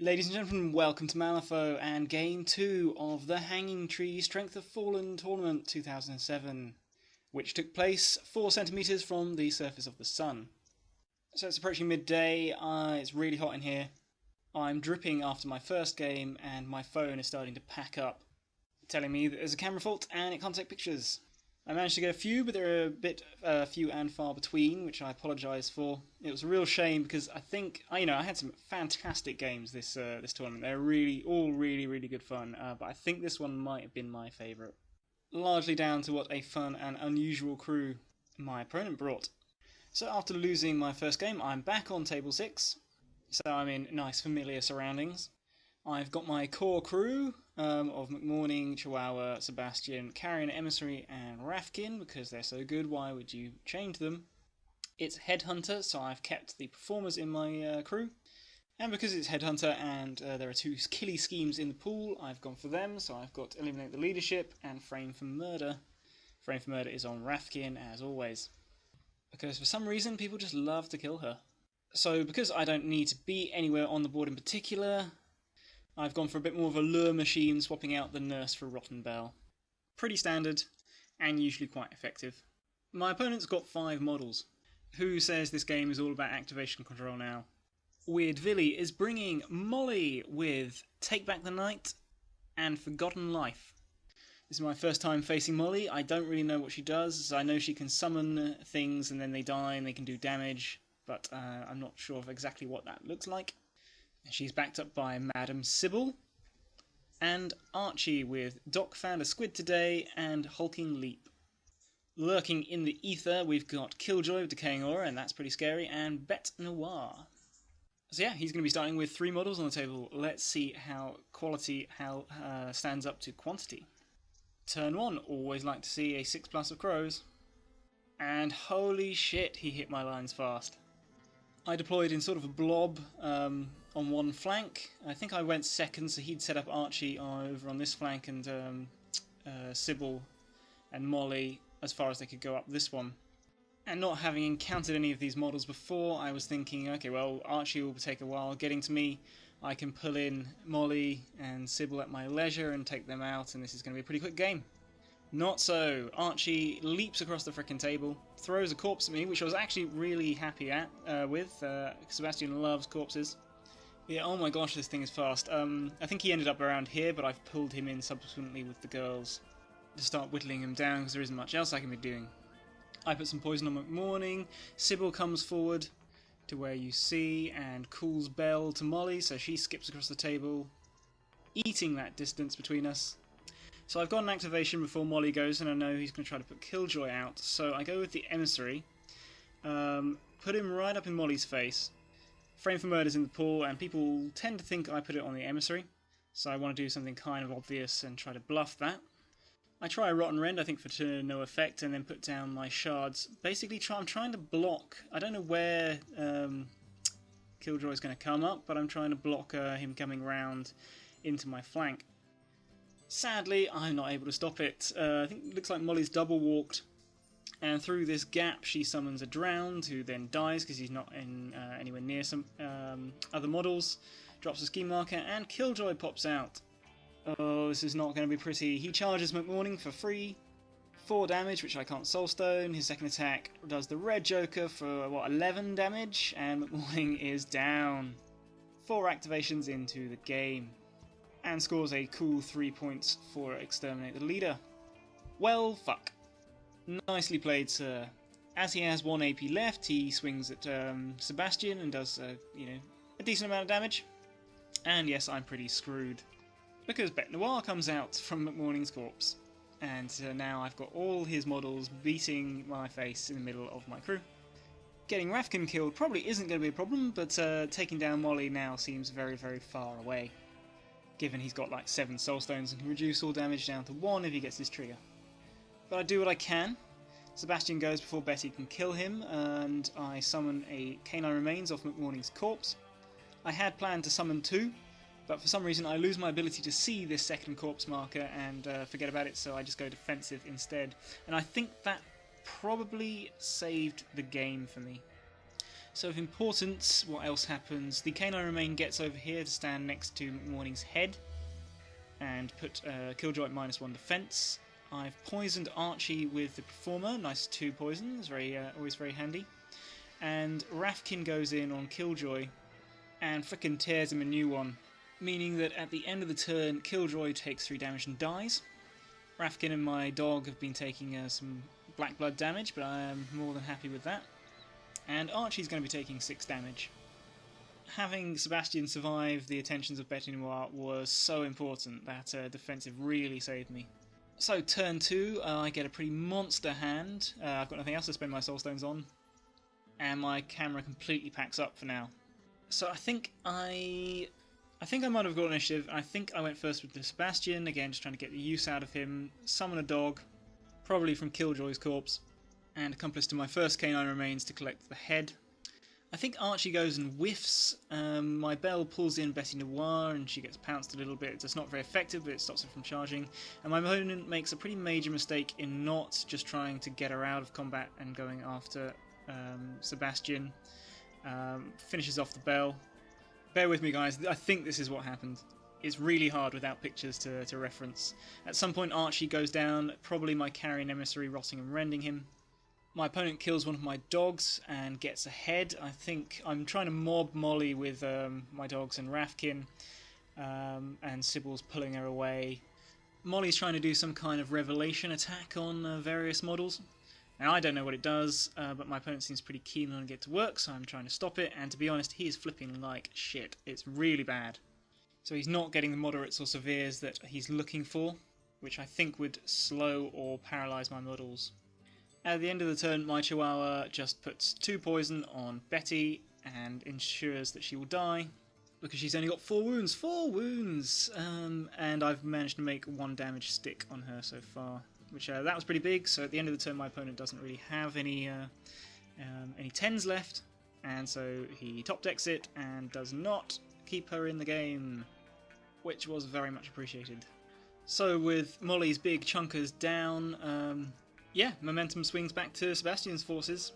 Ladies and gentlemen, welcome to Malifaux and Game 2 of the Hanging Tree Strength of Fallen Tournament 2007, which took place 4 centimeters from the surface of the sun. So it's approaching midday, it's really hot in here, I'm dripping after my first game and my phone is starting to pack up, telling me that there's a camera fault and it can't take pictures. I managed to get a few, but they're a bit few and far between, which I apologise for. It was a real shame because I think I had some fantastic games this tournament. They're all really good fun, but I think this one might have been my favourite, largely down to what a fun and unusual crew my opponent brought. So after losing my first game, I'm back on table 6, so I'm in nice familiar surroundings. I've got my core crew of McMourning, Chihuahua, Sebastian, Carrion, Emissary and Rafkin, because they're so good, why would you change them? It's Headhunter, so I've kept the performers in my crew, and because it's Headhunter and there are 2 killy schemes in the pool, I've gone for them, so I've got Eliminate the Leadership and Frame for Murder. Frame for Murder is on Rafkin, as always, because for some reason people just love to kill her. So because I don't need to be anywhere on the board in particular, I've gone for a bit more of a lure machine, swapping out the Nurse for Rotten Bell. Pretty standard, and usually quite effective. My opponent's got 5 models. Who says this game is all about activation control now? Weird Villy is bringing Molly with Take Back the Night and Forgotten Life. This is my first time facing Molly. I don't really know what she does. I know she can summon things and then they die and they can do damage, but I'm not sure of exactly what that looks like. She's backed up by Madam Sybil and Archie with Doc Found a Squid Today and Hulking Leap. Lurking in the ether, we've got Killjoy with Decaying Aura, and that's pretty scary, and Bete Noir. So yeah, he's going to be starting with 3 models on the table. Let's see how quality stands up to quantity. Turn 1, always like to see a 6+ of crows. And holy shit, he hit my lines fast. I deployed in sort of a blob on one flank. I think I went second, so he'd set up Archie over on this flank and Sybil and Molly as far as they could go up this one. And not having encountered any of these models before, I was thinking, okay, well, Archie will take a while getting to me. I can pull in Molly and Sybil at my leisure and take them out, and this is going to be a pretty quick game. Not so. Archie leaps across the frickin' table, throws a corpse at me, which I was actually really happy with. Sebastian loves corpses. Yeah, oh my gosh, this thing is fast. I think he ended up around here, but I've pulled him in subsequently with the girls to start whittling him down because there isn't much else I can be doing. I put some poison on McMourning. Sybil comes forward to where you see and calls Belle to Molly, so she skips across the table, eating that distance between us. So I've got an activation before Molly goes, and I know he's going to try to put Killjoy out, so I go with the Emissary, put him right up in Molly's face. Frame for Murder's in the pool, and people tend to think I put it on the Emissary, so I want to do something kind of obvious and try to bluff that. I try a Rotten Rend, I think to no effect, and then put down my shards. Basically, I'm trying to block. I don't know where Killjoy's going to come up, but I'm trying to block him coming round into my flank. Sadly, I'm not able to stop it. I think it looks like Molly's double walked, and through this gap she summons a Drowned, who then dies because he's not in anywhere near some other models, drops a scheme marker, and Killjoy pops out. Oh, this is not going to be pretty. He charges McMourning for free, 4 damage, which I can't soulstone. His second attack does the red Joker for, 11 damage, and McMourning is down. 4 activations into the game, and scores a cool 3 points for Exterminate the Leader. Well, fuck. Nicely played, sir. As he has 1 AP left, he swings at Sebastian and does, a decent amount of damage. And yes, I'm pretty screwed, because Bete Noir comes out from McMourning's corpse. And now I've got all his models beating my face in the middle of my crew. Getting Rafkin killed probably isn't going to be a problem, but taking down Molly now seems very far away, given he's got like 7 soulstones and can reduce all damage down to 1 if he gets his trigger. But I do what I can. Sebastian goes before Betty can kill him, and I summon a Canine Remains off McMourning's corpse. I had planned to summon 2, but for some reason I lose my ability to see this second corpse marker and forget about it, so I just go defensive instead. And I think that probably saved the game for me. So of importance, what else happens? The Canine Remain gets over here to stand next to McMourning's head and put Killjoy at -1 defense. I've poisoned Archie with the Performer, nice 2 poisons, always very handy. And Rafkin goes in on Killjoy and frickin' tears him a new one, meaning that at the end of the turn, Killjoy takes 3 damage and dies. Rafkin and my dog have been taking some black blood damage, but I am more than happy with that. And Archie's going to be taking 6 damage. Having Sebastian survive the attentions of Betty Noir was so important. That defensive really saved me. So turn 2, I get a pretty monster hand. I've got nothing else to spend my soul stones on. And my camera completely packs up for now. So I think I might have got initiative. I think I went first with the Sebastian, again just trying to get the use out of him. Summon a dog, probably from Killjoy's corpse, and accomplice to my first Canine Remains to collect the head. I think Archie goes and whiffs. My bell pulls in Betty Noir and she gets pounced a little bit. It's not very effective, but it stops her from charging. And my opponent makes a pretty major mistake in not just trying to get her out of combat and going after Sebastian. Finishes off the bell. Bear with me, guys, I think this is what happened. It's really hard without pictures to reference. At some point Archie goes down, probably my carrion emissary rotting and rending him. My opponent kills one of my dogs and gets ahead. I think I'm trying to mob Molly with my dogs and Rafkin, and Sybil's pulling her away. Molly's trying to do some kind of revelation attack on various models. Now I don't know what it does, but my opponent seems pretty keen on it to work, so I'm trying to stop it, and to be honest, he is flipping like shit. It's really bad. So he's not getting the moderates or severes that he's looking for, which I think would slow or paralyse my models. At the end of the turn, my Chihuahua just puts 2 poison on Betty and ensures that she will die, because she's only got 4 wounds. 4 wounds! And I've managed to make 1 damage stick on her so far, which that was pretty big. So at the end of the turn, my opponent doesn't really have any 10s left, and so he top decks it and does not keep her in the game, which was very much appreciated. So with Molly's big chunkers down, yeah, momentum swings back to Sebastian's forces,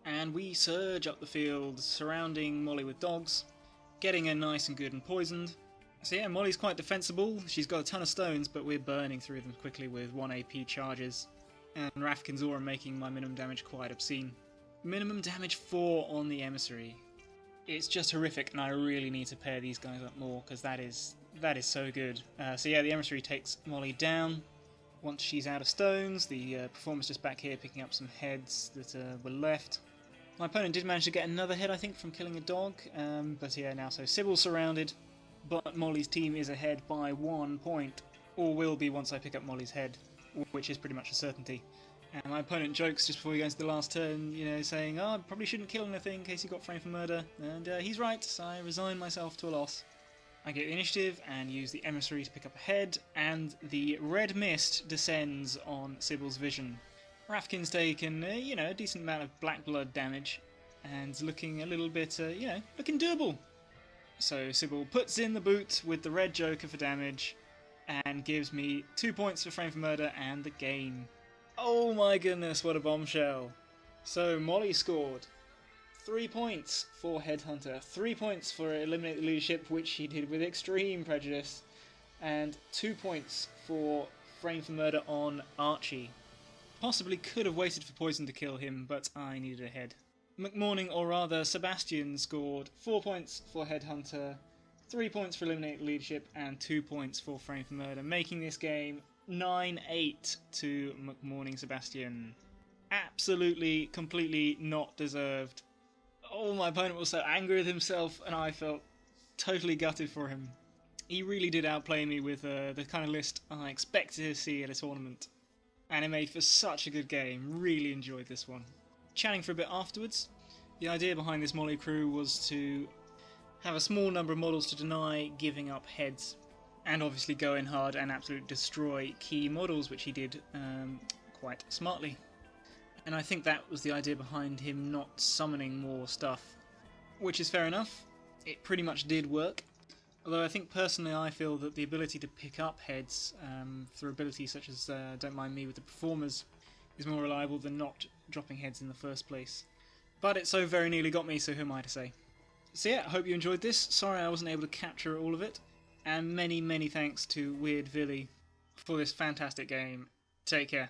and we surge up the field, surrounding Molly with dogs, getting her nice and good and poisoned. So yeah, Molly's quite defensible. She's got a ton of stones, but we're burning through them quickly with 1 AP charges, and Rafkin's aura making my minimum damage quite obscene. Minimum damage 4 on the emissary. It's just horrific, and I really need to pair these guys up more, because that is so good. So yeah, the emissary takes Molly down. Once she's out of stones, the performer's just back here picking up some heads that were left. My opponent did manage to get another head, I think, from killing a dog, but yeah, now so Sybil's surrounded, but Molly's team is ahead by 1 point, or will be once I pick up Molly's head, which is pretty much a certainty. And my opponent jokes just before we go into the last turn, you know, saying, oh, I probably shouldn't kill anything in case he got framed for murder, and he's right, so I resign myself to a loss. I get the initiative and use the emissary to pick up a head, and the red mist descends on Sybil's vision. Rafkin's taken, a decent amount of black blood damage, and looking a little bit, looking doable. So Sybil puts in the boot with the red joker for damage, and gives me 2 points for frame for murder and the game. Oh my goodness, what a bombshell. So Molly scored 3 points for Headhunter, 3 points for Eliminate the Leadership, which she did with extreme prejudice, and 2 points for Frame for Murder on Archie. Possibly could have waited for poison to kill him, but I needed a head. McMourning, or rather Sebastian, scored 4 points for Headhunter, 3 points for Eliminate the Leadership, and 2 points for Frame for Murder, making this game 9-8 to McMourning Sebastian. Absolutely, completely not deserved. Oh, my opponent was so angry with himself, and I felt totally gutted for him. He really did outplay me with the kind of list I expected to see at a tournament. And it made for such a good game. Really enjoyed this one. Chatting for a bit afterwards, the idea behind this Molly crew was to have a small number of models to deny giving up heads, and obviously go in hard and absolutely destroy key models, which he did quite smartly. And I think that was the idea behind him not summoning more stuff, which is fair enough. It pretty much did work. Although I think personally I feel that the ability to pick up heads through abilities such as Don't Mind Me with the Performers is more reliable than not dropping heads in the first place. But it so very nearly got me, so who am I to say? So yeah, I hope you enjoyed this. Sorry I wasn't able to capture all of it. And many, many thanks to Weird Villy for this fantastic game. Take care.